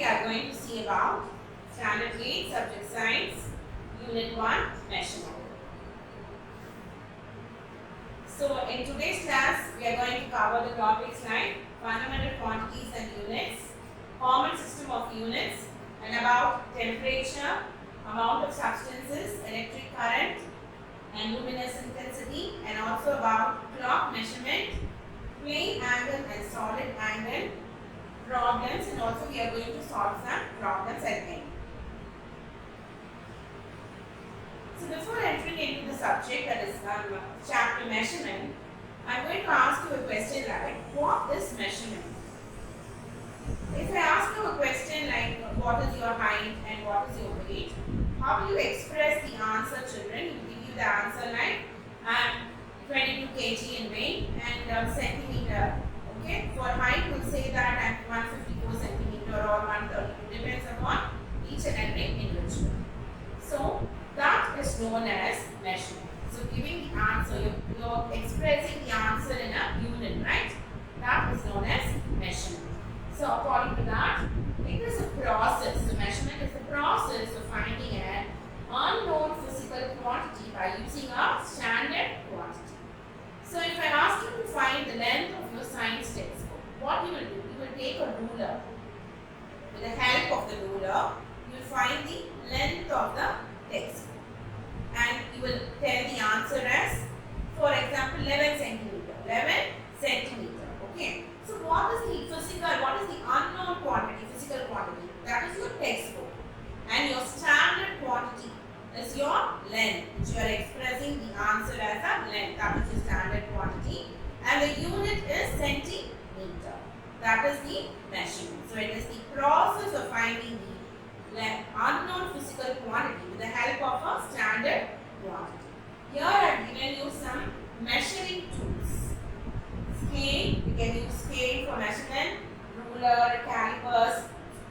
we are going to see about Standard 8 Subject Science Unit 1 Measurement. So in today's class we are going to cover the topics like fundamental quantities and units, common system of units, and about temperature, amount of substances, electric current and luminous intensity, and also about clock measurement, plane angle and solid angle problems, and also we are going to solve some problems at the end. So before entering into the subject, that is chapter measurement, I am going to ask you a question like, what is measurement? If I ask you a question like, what is your height and what is your weight, how will you express the answer, children? It will give you the answer like, I am 22 kg in weight and centimeter. Okay, for height we'll say that I am 154 centimeter or 132, depends upon each and every individual. So that is known as measurement. So giving the answer, you're expressing the answer in a unit, right? That is known as measurement. So according to that, it is a process. The measurement is the process of finding an unknown physical quantity by using a standard quantity. So if I ask you to find the length of your science textbook, what you will do? You will take a ruler. With the help of the ruler, you will find the length of the textbook. And you will tell the answer as, for example, 11 centimeter. 11 centimeter. Okay. So what is the unknown quantity, physical quantity? That is your textbook. And your standard quantity is your length, which you are expressing the answer as a length. That is your standard quantity. And the unit is centimeter. That is the measurement. So it is the process of finding the unknown physical quantity with the help of a standard quantity. Here I have given you some measuring tools. Scale, we can use scale for measurement, ruler, calipers,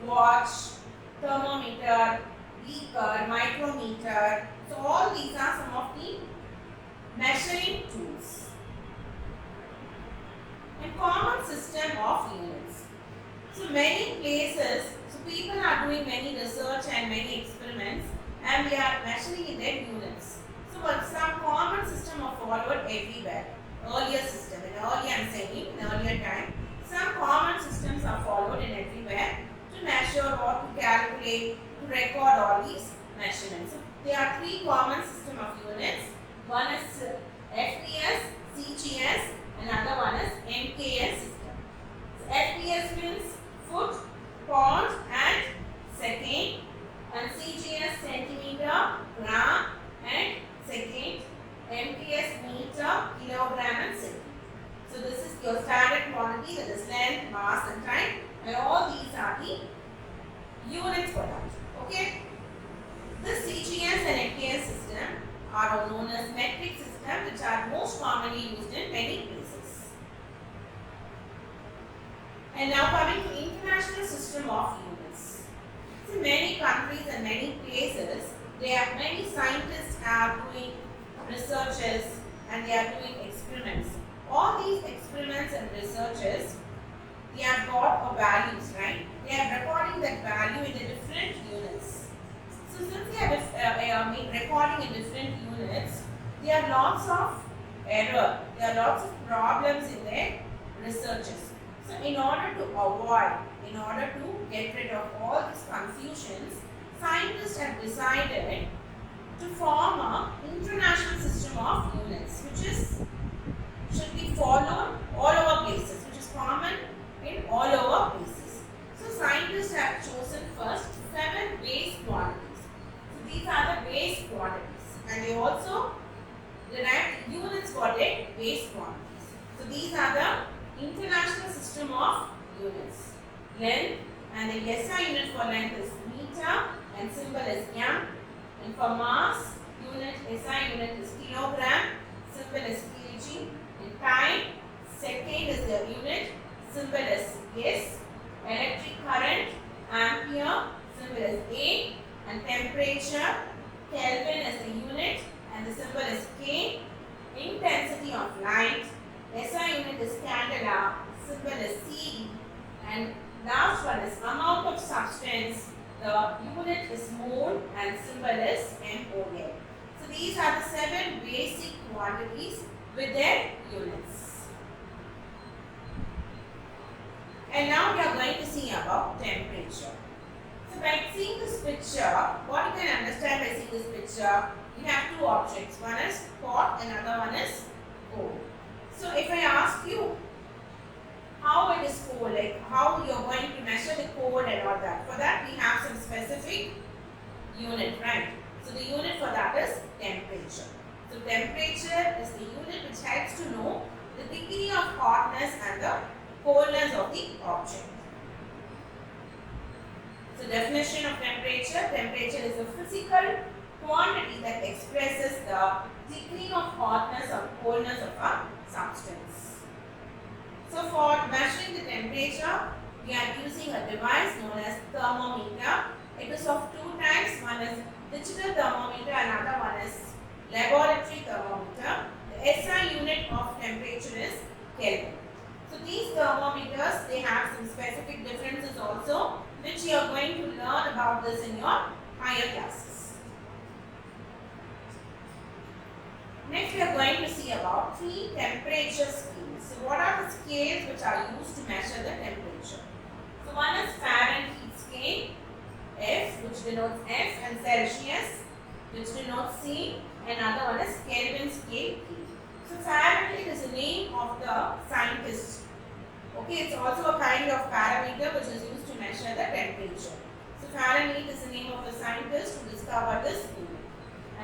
watch, thermometer, beaker, micrometer. So all these are some of the measuring tools. And common system of units. So many places, so people are doing many research and many experiments and they are measuring in their units. So but some common system are followed everywhere. Earlier system, in earlier I'm saying, in earlier time, some common systems are followed in everywhere to measure or to calculate, to record all these measurements. So there are three common system of units. One is FPS, CGS, and another one is MKS system. So FPS means foot, pound and second, and CGS centimeter, gram and second, MKS meter, kilogram and second. So this is your standard quantity, that is length, mass and time, and all these are the units for that. Okay. This CGS and MKS system are known as metric system, which are most commonly used in many places. And now coming to international system of units. In many countries and many places, many scientists are doing researches and they are doing experiments. All these experiments and researches, they have got values, right? They are recording that value in the different units. So since they are recording in different units, there are lots of error, there are lots of problems in their researches. So in order to get rid of all these confusions, scientists have decided to form an international system of units, which should be followed all over places, which is common in all over places. So scientists have chosen first 7 base quantities. So these are the base quantities, and they also derived units for their base quantities. So these are the international system of units. Length, and the SI unit for length is meter and symbol is m. And for mass unit, SI unit is kilogram, symbol is kg. In time, second is the unit, symbol is S. Electric current, ampere, symbol is A. And temperature, Kelvin is the unit and the symbol is K. Intensity of light, SI unit is candela, symbol is C. And last one is amount of substance. substance, the unit is mole and symbol is MOL. So these are the 7 basic quantities with their units. And now we are going to see about temperature. So by seeing this picture, what you can understand by seeing this picture, you have two objects. One is hot and another one is cold. So if I ask you how it is cold, like how you are going to measure the cold and all that, for that we have some specific unit, right? So the unit for that is temperature. So temperature is the unit which helps to know the degree of hotness and the coldness of the object. So definition of temperature, temperature is a physical quantity that expresses the degree of hotness or coldness of a substance. So for measuring the temperature, we are using a device known as thermometer. It is of two types. One is digital thermometer and another one is laboratory thermometer. The SI unit of temperature is Kelvin. So these thermometers, they have some specific differences also, which you are going to learn about this in your higher classes. Next we are going to see about 3 temperature scales. So what are the scales which are used to measure the temperature? So one is Fahrenheit scale, F, which denotes F, and Celsius, which denotes C, and another one is Kelvin scale, K. So Fahrenheit is the name of the scientist. Okay, it's also a kind of parameter which is used to measure the temperature. So Fahrenheit is the name of the scientist who discovered this unit.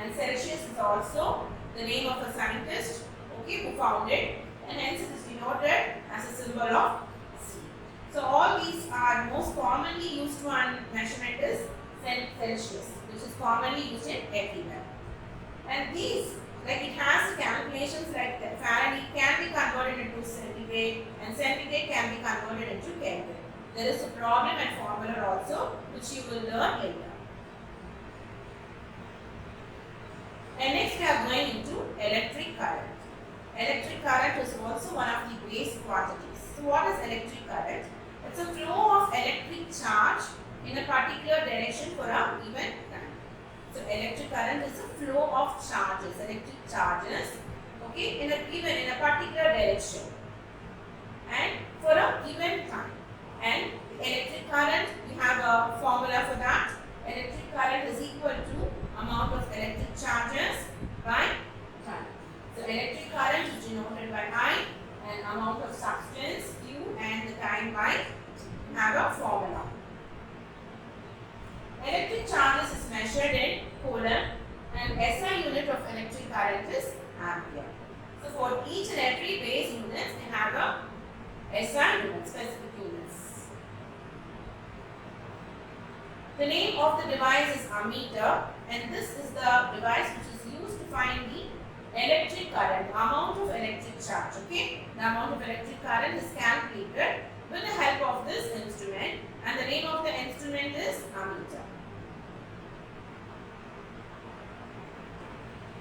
And Celsius is also the name of a scientist, okay, who found it, and hence it is denoted as a symbol of C. So all these are most commonly used one measurement is Celsius, which is commonly used in everywhere. And these, like it has calculations like that. Fahrenheit can be converted into centigrade and centigrade can be converted into Kelvin. There is a problem and formula also which you will learn later. And next we are going into electric current. Electric current is also one of the base quantities. So what is electric current? It's a flow of electric charge in a particular direction for a given time. So electric current is a flow of charges, electric charges, okay, in a particular direction and for a given time. And electric current, we have a formula for that. Electric current is equal to amount of electric charges by time. So electric current is denoted by I and amount of substance Q and the time by, we have a formula. Electric charges is measured in coulomb and SI unit of electric current is ampere. So for each and every base units, we have a SI unit, specific units. The name of the device is ammeter, and this is the device which is used to find the electric current, amount of electric charge. Okay, the amount of electric current is calculated with the help of this instrument, and the name of the instrument is ammeter.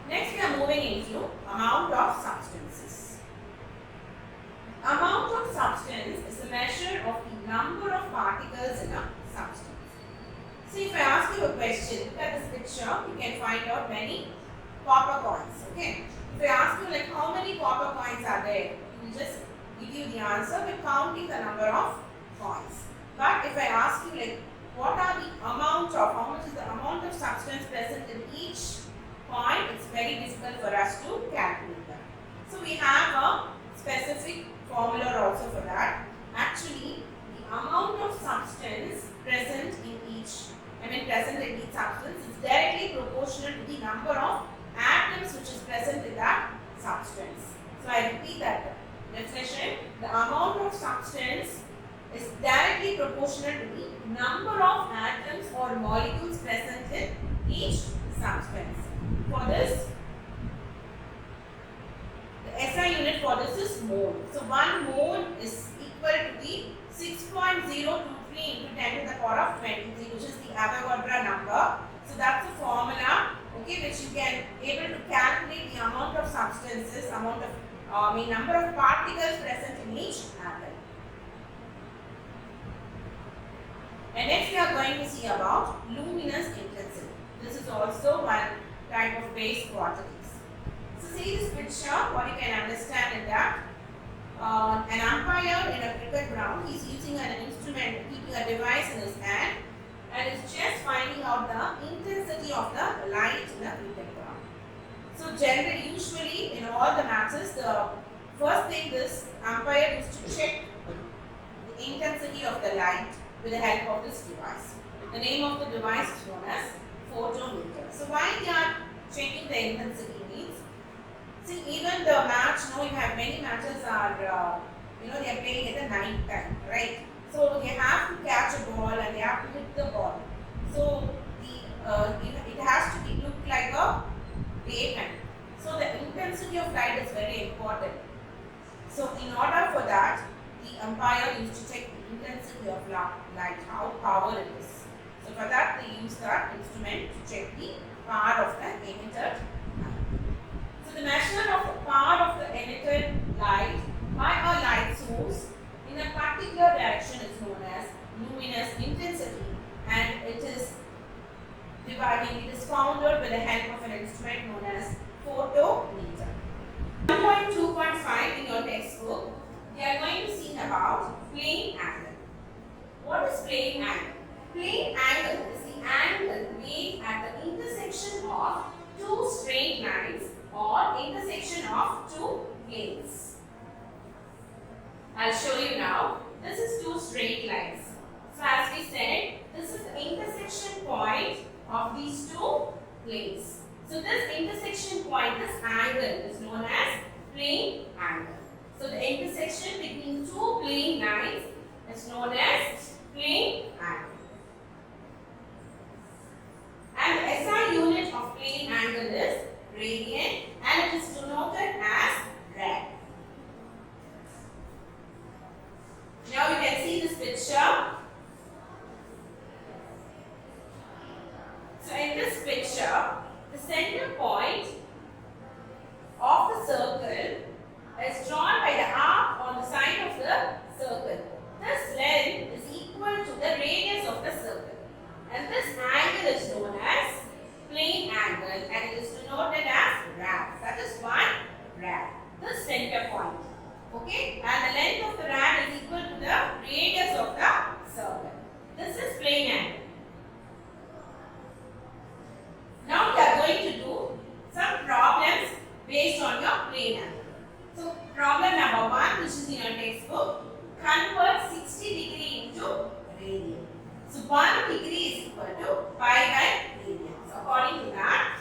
Next we are moving into amount of substances. Amount of substance is a measure of the number of particles in a substance. So if I ask you a question, look at this picture, you can find out many copper coins. Okay. If I ask you like how many copper coins are there, it will just give you the answer by counting the number of coins. But if I ask you like what are the amount of, how much is the amount of substance present in each coin, it's very difficult for us to calculate that. So we have a specific formula also for that. Actually, the amount of substance present in each substance is directly proportional to the number of atoms which is present in that substance. So I repeat that definition. The amount of substance is directly proportional to the number of atoms or molecules present in each substance. For this, the SI unit for this is mole. So 1 mole is equal to the 6.023 into 10 to the power of 23, which is the Avogadro number. So that's the formula, okay, which you can able to calculate the amount of substances, number of particles present in each atom. And next we are going to see about luminous intensity. This is also one type of base quantities. So see this picture, what you can understand in that. An umpire in a cricket ground, he is using an instrument, keeping a device in his hand, and is just finding out the intensity of the light in the cricket ground. So generally, usually in all the matches, the first thing this umpire used to check the intensity of the light with the help of this device. The name of the device is known as photometer. So why they are checking the intensity means, see even the match, you have many matches are, they are playing at the night time, right? So they have to catch a ball and they have to hit the ball. So it has to look like a daytime. So the intensity of light is very important. So in order for that, the umpire used to check the intensity of light, how power it is. So for that they use that instrument to check the power of the emitted light. So the measure of the power of the emitted light by a light source in a particular direction is known as luminous intensity, and it is founded with the help of an instrument known as photometer. 1.2.5 in your textbook, we are going to see about plane angle. What is plane angle? Plane angle is the angle made at the intersection of two straight lines or intersection of two planes. I'll show you now. This is two straight lines. So as we said, this is the intersection point of these two planes. So this intersection point, this angle is known as plane angle. So the intersection between two plane lines is known as plane angle. And the SI unit of plane angle is radian, and it is denoted as rad. Now you can see this picture. So in this picture, the center point of the circle is drawn by the arc on the side of the circle. This length is equal to the radius of the circle, and this angle is known as plane angle, and it is denoted as rad. That is one rad. This center point. Okay, and the length of the rad is equal to the radius of the circle. This is plane angle. Now we are going to do some problems based on your plane angle. So problem number 1, which is in your textbook, convert 60 degree into radian. So 1 degree is equal to pi by radian. So according to that,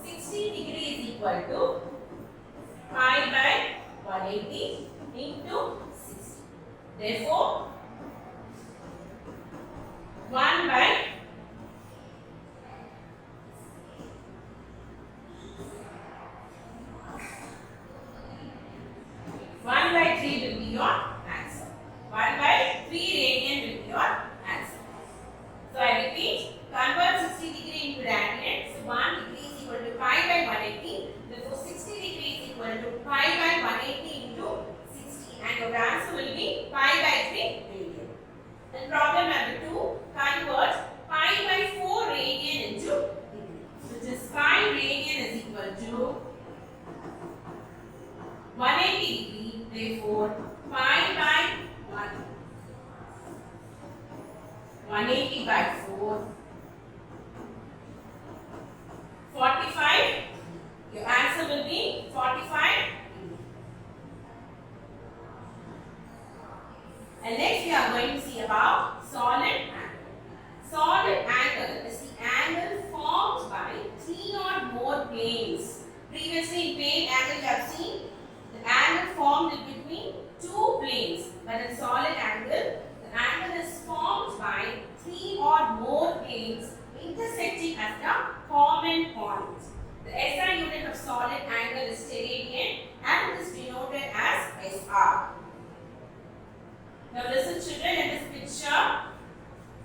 60 degree is equal to pi by 180 into 60. Therefore, 1 by 3 will be your answer. 1 by 3 radian will be your answer. So I repeat, convert 60 degree into radian. So 1 degree is equal to pi by 180. Therefore 60 degree is equal to pi by 180 into 60, and your answer will be pi by 3 radian. And problem number 2, convert pi by 4 radian into degree, which is 5 radian is equal to 180 degree. Therefore, pi by 180 by 4, 45. Your answer will be 45. And next we are going to see about solid angle. Solid angle is the angle formed by 3 or more planes. Previously in plane angle you have seen the angle formed in between two planes, but in solid angle, the angle is formed by 3 or more planes intersecting at the common point. The SI unit of solid angle is steradian, and it is denoted as SR. Now listen children, in this picture,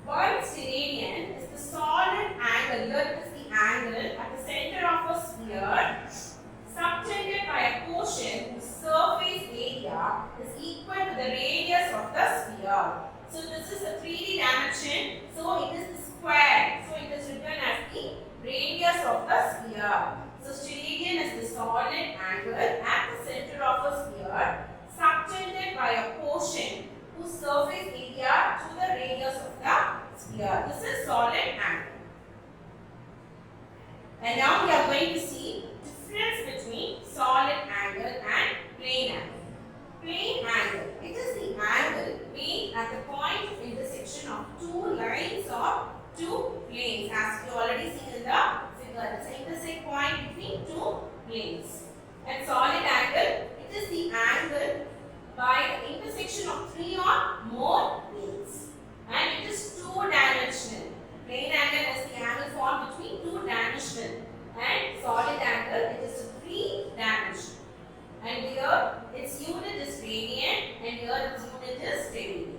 one steradian is the solid angle. Here it is the angle at the center of a sphere, subtended by a portion whose surface area is equal to the radius of the sphere. So this is a 3D dimension This is solid angle. And now we are going to see difference between solid angle and plane angle. Plane angle. It is the angle made at the point of intersection of two lines or two planes, as we already seen in the figure. It's an intersect point between two planes. And solid angle, it is the angle by the intersection of three or more planes. And it is two-dimensional. Plane angle is the angle formed between two-dimensional. And solid angle, it is three-dimensional. And here its unit is radian and here its unit is steradian.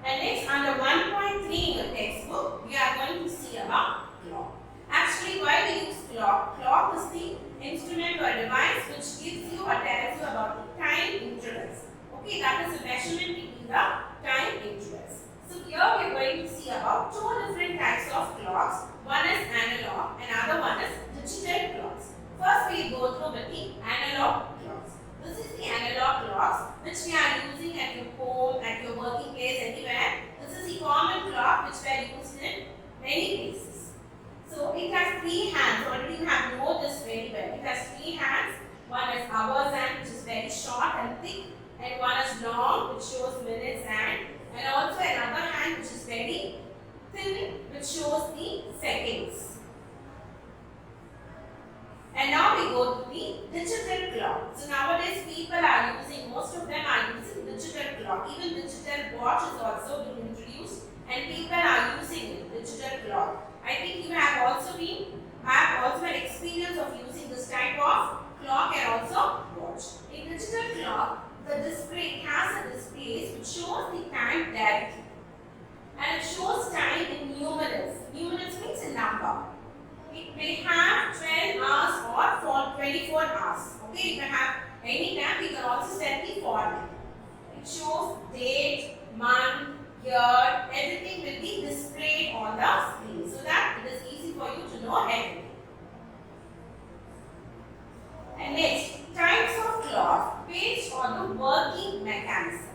And next, under 1.3 in your textbook, we are going to see about clock. Actually, why we use clock? Clock is the instrument or device which gives you or tells you about the time intervals. Okay, that is a measurement between the time intervals. So here we are going to see about two different types of clocks. One is analog and other one is digital clocks. First we go through with the analog clocks. This is the analog clocks which we are using at your home, at your working place, anywhere. This is the common clock which we are used in many places. So it has three hands. Already you have known this very well. It has three hands. One is hours hand, which is very short and thick, and one is long, which shows minutes hand, and also another hand which is very thin, which shows the seconds. And now we go to the digital clock. So nowadays people are using, most of them are using digital clock. Even digital watch is also been introduced and people are using it, digital clock. I think you have also had experience of using this type of clock and also watch. In digital clock, the display has a display which shows the time directly. And it shows time in numerals. Numerals means a number. It may have 12 hours or 24 hours. Okay, you can have any time, you can also set the format. It shows date, month, year, everything will be displayed on the screen so that it is easy for you to know everything. And next, types of clock based on the working mechanism.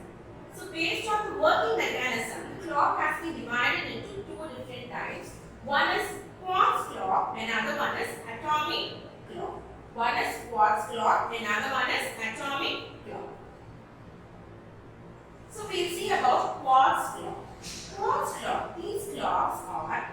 So based on the working mechanism, the clock has been divided into two different types. One is quartz clock and another one is atomic clock. One is quartz clock and another one is atomic clock. So we'll see about quartz clock. Quartz clock, these clocks are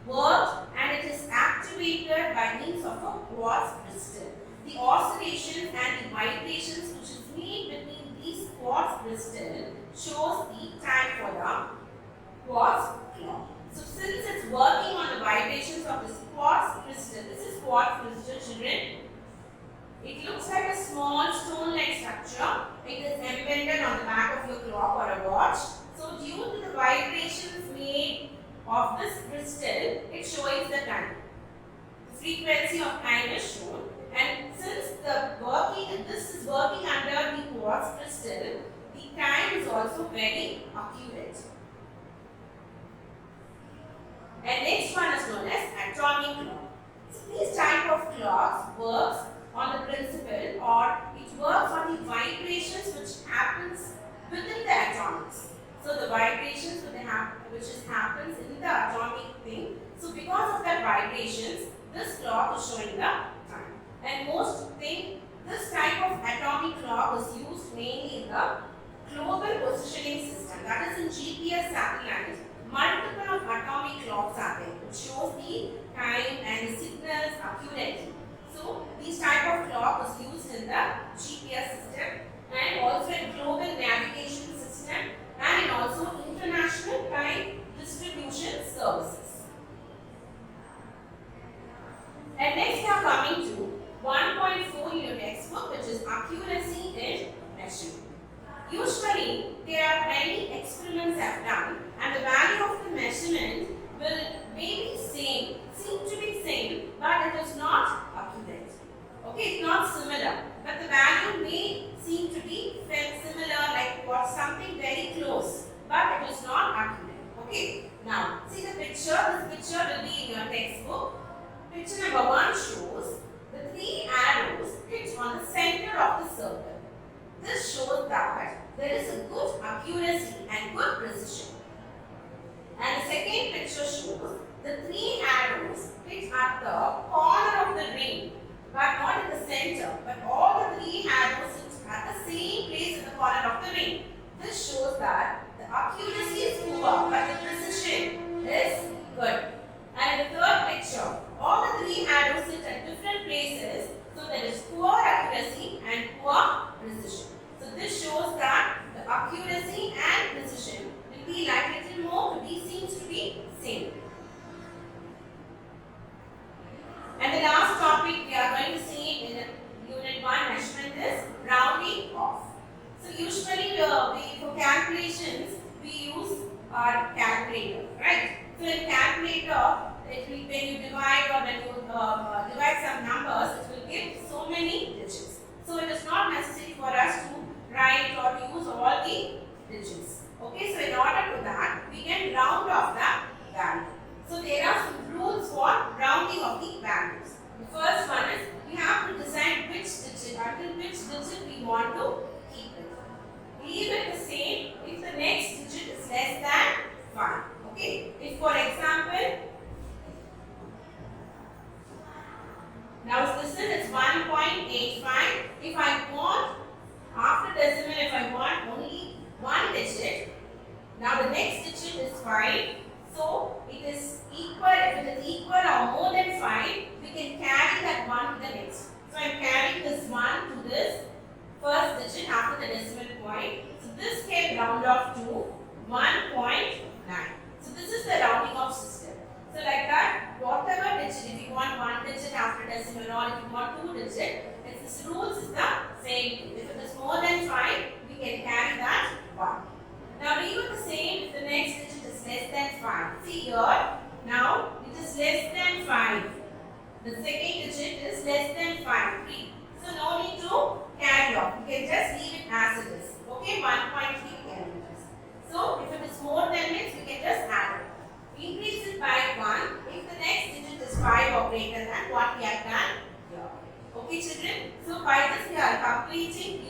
worked and it is activated by means of a quartz crystal. The oscillations and the vibrations which is made between these quartz crystal shows the time for the quartz clock. So since it's working on the vibrations of this quartz crystal, this is quartz crystal, children. It looks like a small stone-like structure. It is embedded on the back of your clock or a watch. So due to the vibrations made of this crystal, it shows the time. The frequency of time is shown. And since this is working under the quartz crystal, the time is also very accurate. And next one is known as atomic clock. So this type of clocks works on the principle, or it works on the vibrations which happens within the atoms. So the vibrations which happens in the atomic thing. So because of that vibrations, this clock is showing the time. And most think this type of atomic clock is used mainly in the global positioning system. That is in GPS satellite. Multiple of atomic clocks are there, which shows the time and the signals accurately. So this type of clock is used in the GPS system and also in global navigation system and in also international time distribution services. And next we are coming to 1.4 in your textbook, which is accuracy in measurement. Usually there are many experiments have done and the value of the measurement will maybe seem to be same, but it is not accurate. Okay, it's not similar, but the value may seem to be similar, like what something very close, but it is not accurate. Okay, now see the picture. This picture will be in your textbook. Picture number 1 shows the 3 arrows hit on the center of the circle. This shows that there is a good accuracy and good precision. And the second picture shows the three arrows picked at the corner of the ring, but not in the center, but all the three arrows sit at the same place in the corner of the ring. This shows that the accuracy is poor, but the precision is good. And in the third picture, all the three arrows sit at different places, so there is poor accuracy and poor precision. So this shows that the accuracy and precision will be like little more to be seems to be same. And the last topic we are going to see in Unit 1 measurement is rounding off. So usually for calculations we use our calculator, right? So in calculator, when you divide or when you divide some numbers, it will give so many digits. So it is not necessary for us to write or to use all the digits. Okay, so in order to that, we can round off the value. So there are some rules for rounding of the values. The first one is we have to decide which digit, until which digit we want to keep it. Leave it the same if the next digit is less than 1. Okay, if for example, now listen, it's 1.85. If I want, after decimal, if I want only one digit, now the next digit is 5. So it is equal, if it is equal or more than 5, we can carry that 1 to the next. So I am carrying this 1 to this first digit after the decimal point. So this can round off to 1.9. So this is the rounding off system. So like that, whatever digit, if you want one digit after decimal or if you want two digits, its rules is the same. If it is more than 5, we can carry that 1. Now leave it the same if the next digit is less than 5. See here, now it is less than 5. The second digit is less than 5, 3. So no need to carry off. You can just leave it as it is. Okay, 1.3 can be just. So if it is more than this, we can just add it. Increase it by 1 if the next digit is 5 or greater than what we have done here. Okay children, so by this we are completing